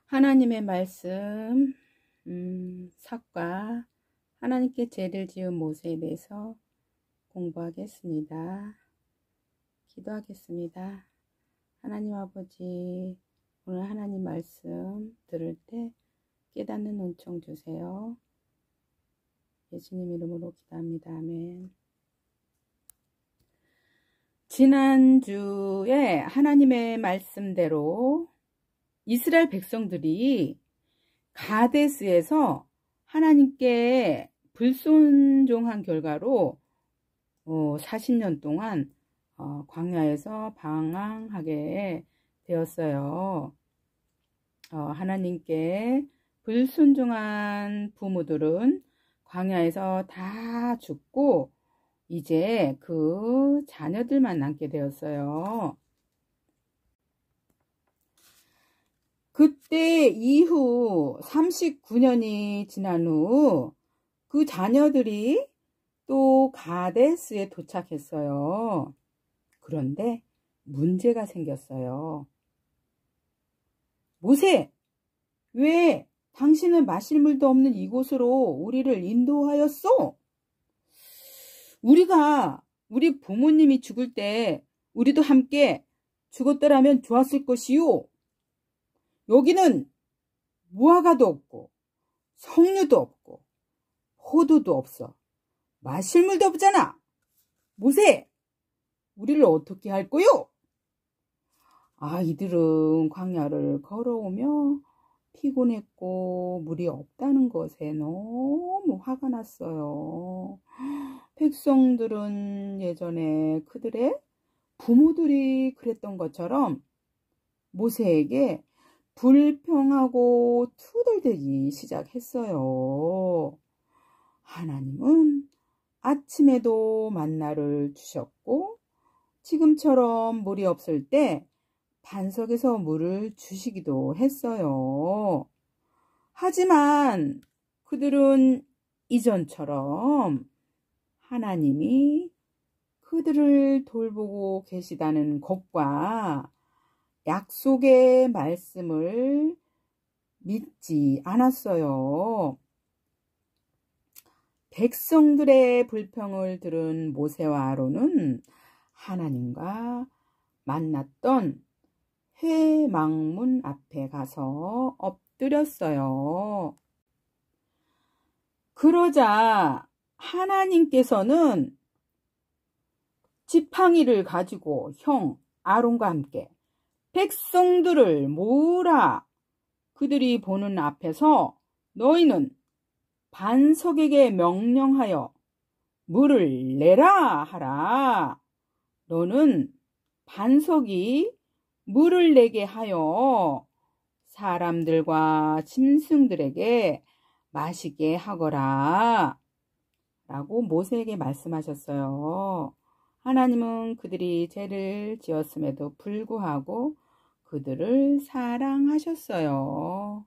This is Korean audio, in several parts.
하나님의 말씀, 삭과 하나님께 죄를 지은 모세에 대해서 공부하겠습니다. 기도하겠습니다. 하나님 아버지, 오늘 하나님 말씀 들을 때 깨닫는 은총 주세요. 예수님 이름으로 기도합니다. 아멘. 지난주에 하나님의 말씀대로 이스라엘 백성들이 가데스에서 하나님께 불순종한 결과로 40년 동안 광야에서 방황하게 되었어요. 하나님께 불순종한 부모들은 광야에서 다 죽고 이제 그 자녀들만 남게 되었어요. 그때 이후 39년이 지난 후 그 자녀들이 또 가데스에 도착했어요. 그런데 문제가 생겼어요. 모세, 왜 당신은 마실 물도 없는 이곳으로 우리를 인도하였소? 우리 부모님이 죽을 때 우리도 함께 죽었더라면 좋았을 것이요. 여기는 무화과도 없고 석류도 없고 포도도 없어. 마실 물도 없잖아. 모세, 우리를 어떻게 할 거요? 이들은 광야를 걸어오며 피곤했고 물이 없다는 것에 너무 화가 났어요. 백성들은 예전에 그들의 부모들이 그랬던 것처럼 모세에게 불평하고 투덜대기 시작했어요. 하나님은 아침에도 만나를 주셨고 지금처럼 물이 없을 때 반석에서 물을 주시기도 했어요. 하지만 그들은 이전처럼 하나님이 그들을 돌보고 계시다는 것과 약속의 말씀을 믿지 않았어요. 백성들의 불평을 들은 모세와 아론은 하나님과 만났던 회막문 앞에 가서 엎드렸어요. 그러자 하나님께서는 지팡이를 가지고 형 아론과 함께 백성들을 모으라. 그들이 보는 앞에서 너희는 반석에게 명령하여 물을 내라 하라. 너는 반석이 물을 내게 하여 사람들과 짐승들에게 마시게 하거라. 라고 모세에게 말씀하셨어요. 하나님은 그들이 죄를 지었음에도 불구하고 그들을 사랑하셨어요.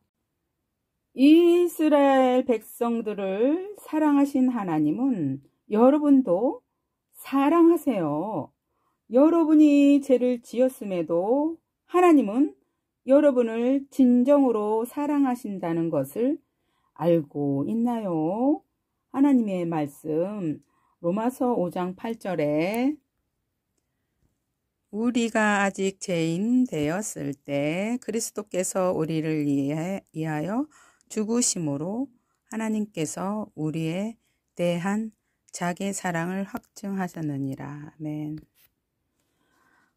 이스라엘 백성들을 사랑하신 하나님은 여러분도 사랑하세요. 여러분이 죄를 지었음에도 하나님은 여러분을 진정으로 사랑하신다는 것을 알고 있나요? 하나님의 말씀 로마서 5장 8절에 우리가 아직 죄인 되었을 때 그리스도께서 우리를 위하여 죽으심으로 하나님께서 우리에 대한 자기 사랑을 확증하셨느니라. 아멘.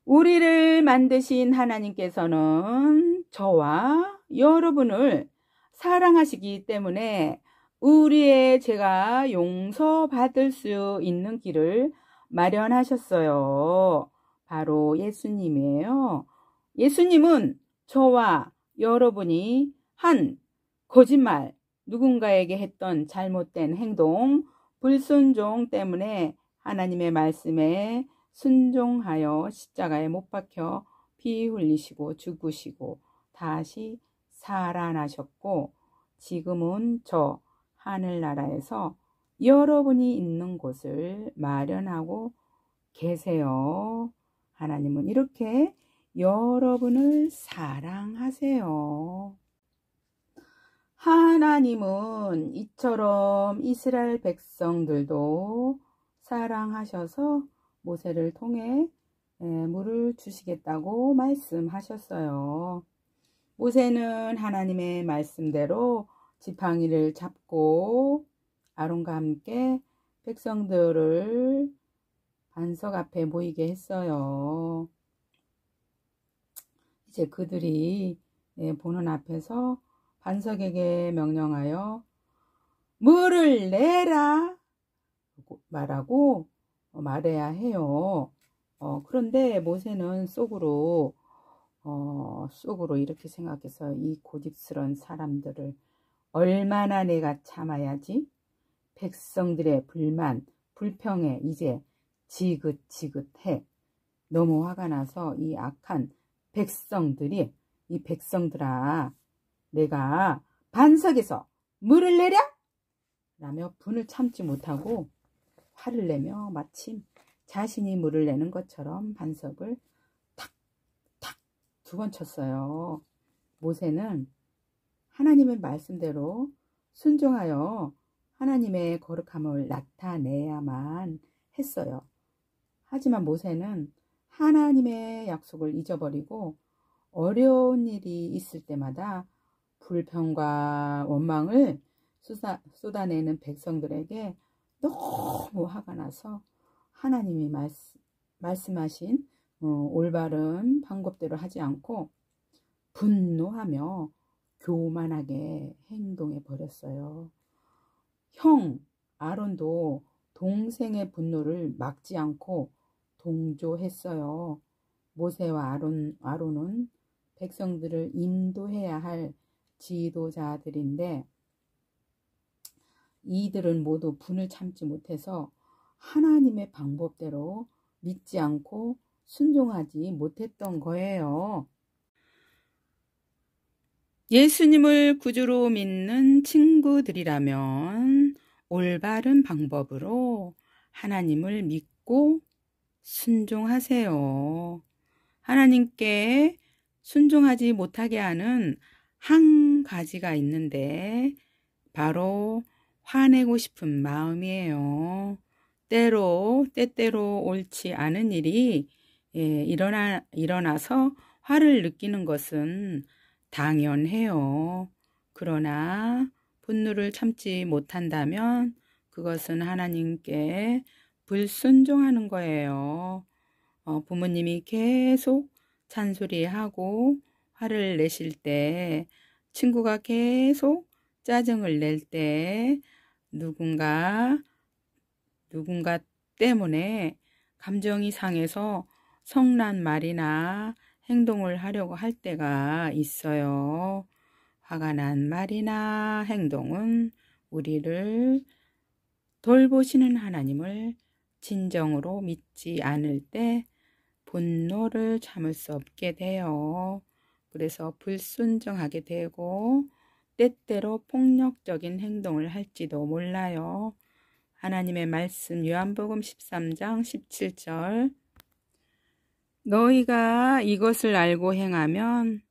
우리를 만드신 하나님께서는 저와 여러분을 사랑하시기 때문에 우리의 죄가 용서받을 수 있는 길을 마련하셨어요. 바로 예수님이에요. 예수님은 저와 여러분이 한 거짓말, 누군가에게 했던 잘못된 행동, 불순종 때문에 하나님의 말씀에 순종하여 십자가에 못 박혀 피 흘리시고 죽으시고 다시 살아나셨고 지금은 저 하늘나라에서 여러분이 있는 곳을 마련하고 계세요. 하나님은 이렇게 여러분을 사랑하세요. 하나님은 이처럼 이스라엘 백성들도 사랑하셔서 모세를 통해 물을 주시겠다고 말씀하셨어요. 모세는 하나님의 말씀대로 지팡이를 잡고 아론과 함께 백성들을 반석 앞에 모이게 했어요. 이제 그들이 보는 앞에서 반석에게 명령하여 물을 내라 말하고 말해야 해요. 그런데 모세는 속으로 이렇게 생각해서 이 고집스러운 사람들을 얼마나 내가 참아야지? 백성들의 불만, 불평에 이제 지긋지긋해. 너무 화가 나서 이 악한 백성들이, 이 백성들아, 내가 반석에서 물을 내랴? 라며 분을 참지 못하고 화를 내며 마침 자신이 물을 내는 것처럼 반석을 탁탁 2번 쳤어요. 모세는 하나님의 말씀대로 순종하여 하나님의 거룩함을 나타내야만 했어요. 하지만 모세는 하나님의 약속을 잊어버리고 어려운 일이 있을 때마다 불평과 원망을 쏟아내는 백성들에게 너무 화가 나서 하나님이 말씀하신 올바른 방법대로 하지 않고 분노하며 교만하게 행동해 버렸어요. 형 아론도 동생의 분노를 막지 않고 동조했어요. 모세와 아론은 백성들을 인도해야 할 지도자들인데 이들은 모두 분을 참지 못해서 하나님의 방법대로 믿지 않고 순종하지 못했던 거예요. 예수님을 구주로 믿는 친구들이라면 올바른 방법으로 하나님을 믿고 순종하세요. 하나님께 순종하지 못하게 하는 한 가지가 있는데 바로 화내고 싶은 마음이에요. 때때로 옳지 않은 일이 일어나서 화를 느끼는 것은 당연해요. 그러나 분노를 참지 못한다면 그것은 하나님께 불순종하는 거예요. 부모님이 계속 잔소리하고 화를 내실 때, 친구가 계속 짜증을 낼 때, 누군가 때문에 감정이 상해서 성난 말이나 행동을 하려고 할 때가 있어요. 화가 난 말이나 행동은 우리를 돌보시는 하나님을 진정으로 믿지 않을 때 분노를 참을 수 없게 돼요. 그래서 불순종하게 되고 때때로 폭력적인 행동을 할지도 몰라요. 하나님의 말씀 요한복음 13장 17절 너희가 이것을 알고 행하면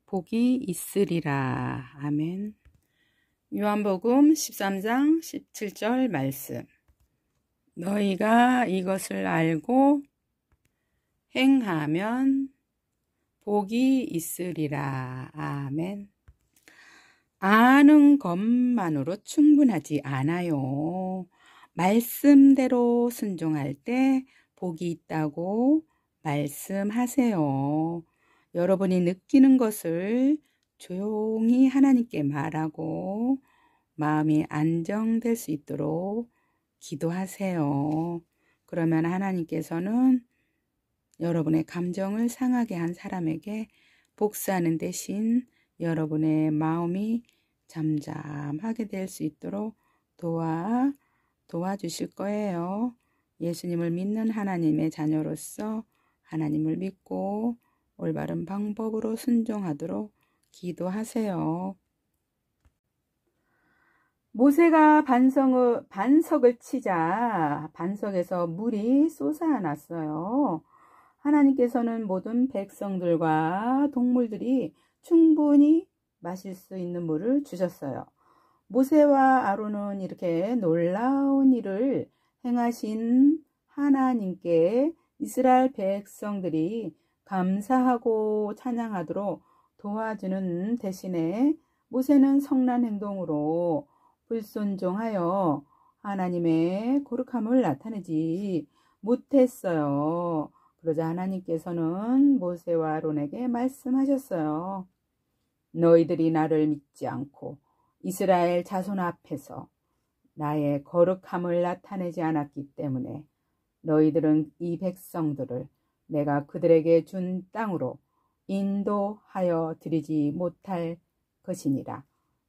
복이 있으리라. 아멘. 요한복음 13장 17절 말씀 너희가 이것을 알고 행하면 복이 있으리라. 아멘. 아는 것만으로 충분하지 않아요. 말씀대로 순종할 때 복이 있다고 말씀하세요. 여러분이 느끼는 것을 조용히 하나님께 말하고 마음이 안정될 수 있도록 기도하세요. 그러면 하나님께서는 여러분의 감정을 상하게 한 사람에게 복수하는 대신 여러분의 마음이 잠잠하게 될 수 있도록 도와주실 거예요. 예수님을 믿는 하나님의 자녀로서 하나님을 믿고 올바른 방법으로 순종하도록 기도하세요. 모세가 반석을 치자 반석에서 물이 솟아났어요. 하나님께서는 모든 백성들과 동물들이 충분히 마실 수 있는 물을 주셨어요. 모세와 아론은 이렇게 놀라운 일을 행하신 하나님께 이스라엘 백성들이 감사하고 찬양하도록 도와주는 대신에 모세는 성난 행동으로 불순종하여 하나님의 거룩함을 나타내지 못했어요. 그러자 하나님께서는 모세와 아론에게 말씀하셨어요. 너희들이 나를 믿지 않고 이스라엘 자손 앞에서 나의 거룩함을 나타내지 않았기 때문에 너희들은 이 백성들을 내가 그들에게 준 땅으로 인도하여 드리지 못할 것이니라.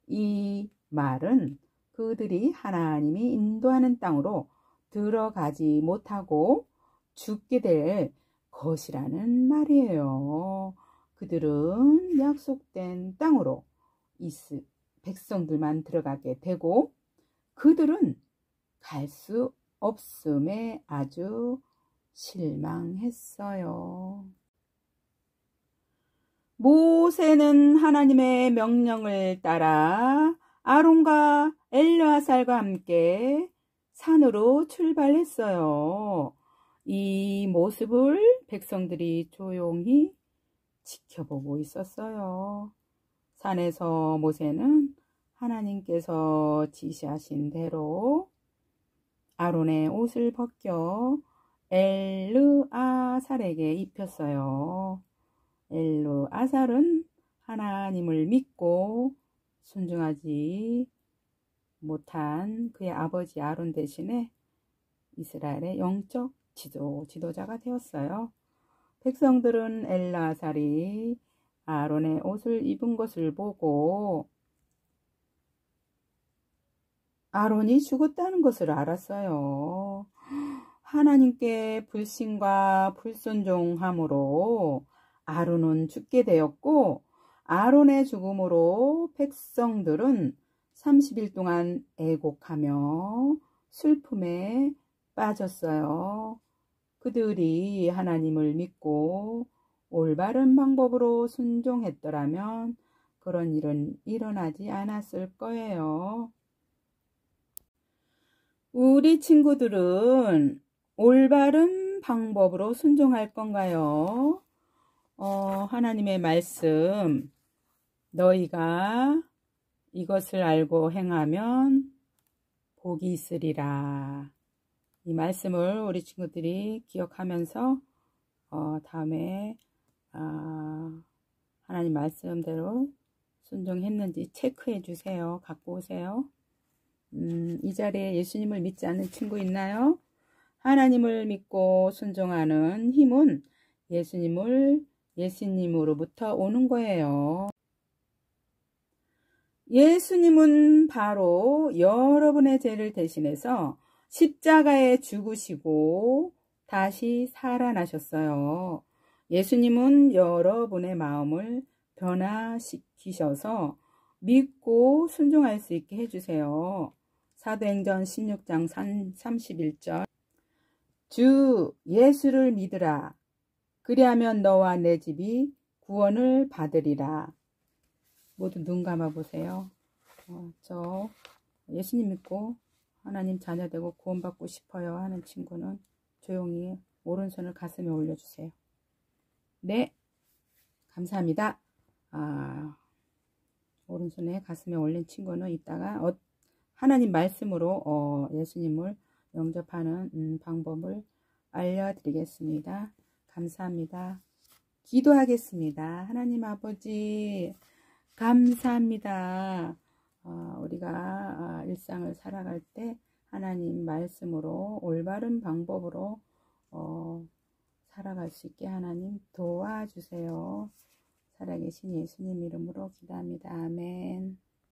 이 말은 그들이 하나님이 인도하는 땅으로 들어가지 못하고 죽게 될 것이라는 말이에요. 그들은 약속된 땅으로 백성들만 들어가게 되고 그들은 갈 수 없음에 아주 실망했어요. 모세는 하나님의 명령을 따라 아론과 엘르아살과 함께 산으로 출발했어요. 이 모습을 백성들이 조용히 지켜보고 있었어요. 산에서 모세는 하나님께서 지시하신 대로 아론의 옷을 벗겨 엘르아살에게 입혔어요. 엘르아살은 하나님을 믿고 순종하지 못한 그의 아버지 아론 대신에 이스라엘의 영적 지도자가 되었어요. 백성들은 엘르아살이 아론의 옷을 입은 것을 보고 아론이 죽었다는 것을 알았어요. 하나님께 불신과 불순종함으로 아론은 죽게 되었고 아론의 죽음으로 백성들은 30일 동안 애곡하며 슬픔에 빠졌어요. 그들이 하나님을 믿고 올바른 방법으로 순종했더라면 그런 일은 일어나지 않았을 거예요. 우리 친구들은 올바른 방법으로 순종할 건가요? 하나님의 말씀, 너희가 이것을 알고 행하면 복이 있으리라. 이 말씀을 우리 친구들이 기억하면서 다음에 하나님 말씀대로 순종했는지 체크해 주세요. 갖고 오세요. 이 자리에 예수님을 믿지 않는 친구 있나요? 하나님을 믿고 순종하는 힘은 예수님으로부터 오는 거예요. 예수님은 바로 여러분의 죄를 대신해서 십자가에 죽으시고 다시 살아나셨어요. 예수님은 여러분의 마음을 변화시키셔서 믿고 순종할 수 있게 해주세요. 사도행전 16장 31절 주 예수를 믿으라. 그리하면 너와 내 집이 구원을 받으리라. 모두 눈 감아 보세요. 저 예수님 믿고 하나님 자녀 되고 구원받고 싶어요 하는 친구는 조용히 오른손을 가슴에 올려주세요. 네, 감사합니다. 오른손에 가슴에 올린 친구는 이따가 하나님 말씀으로 예수님을 영접하는 방법을 알려드리겠습니다. 감사합니다. 기도하겠습니다. 하나님 아버지 감사합니다. 우리가 일상을 살아갈 때 하나님 말씀으로 올바른 방법으로 살아갈 수 있게 하나님 도와주세요. 살아계신 예수님 이름으로 기도합니다. 아멘.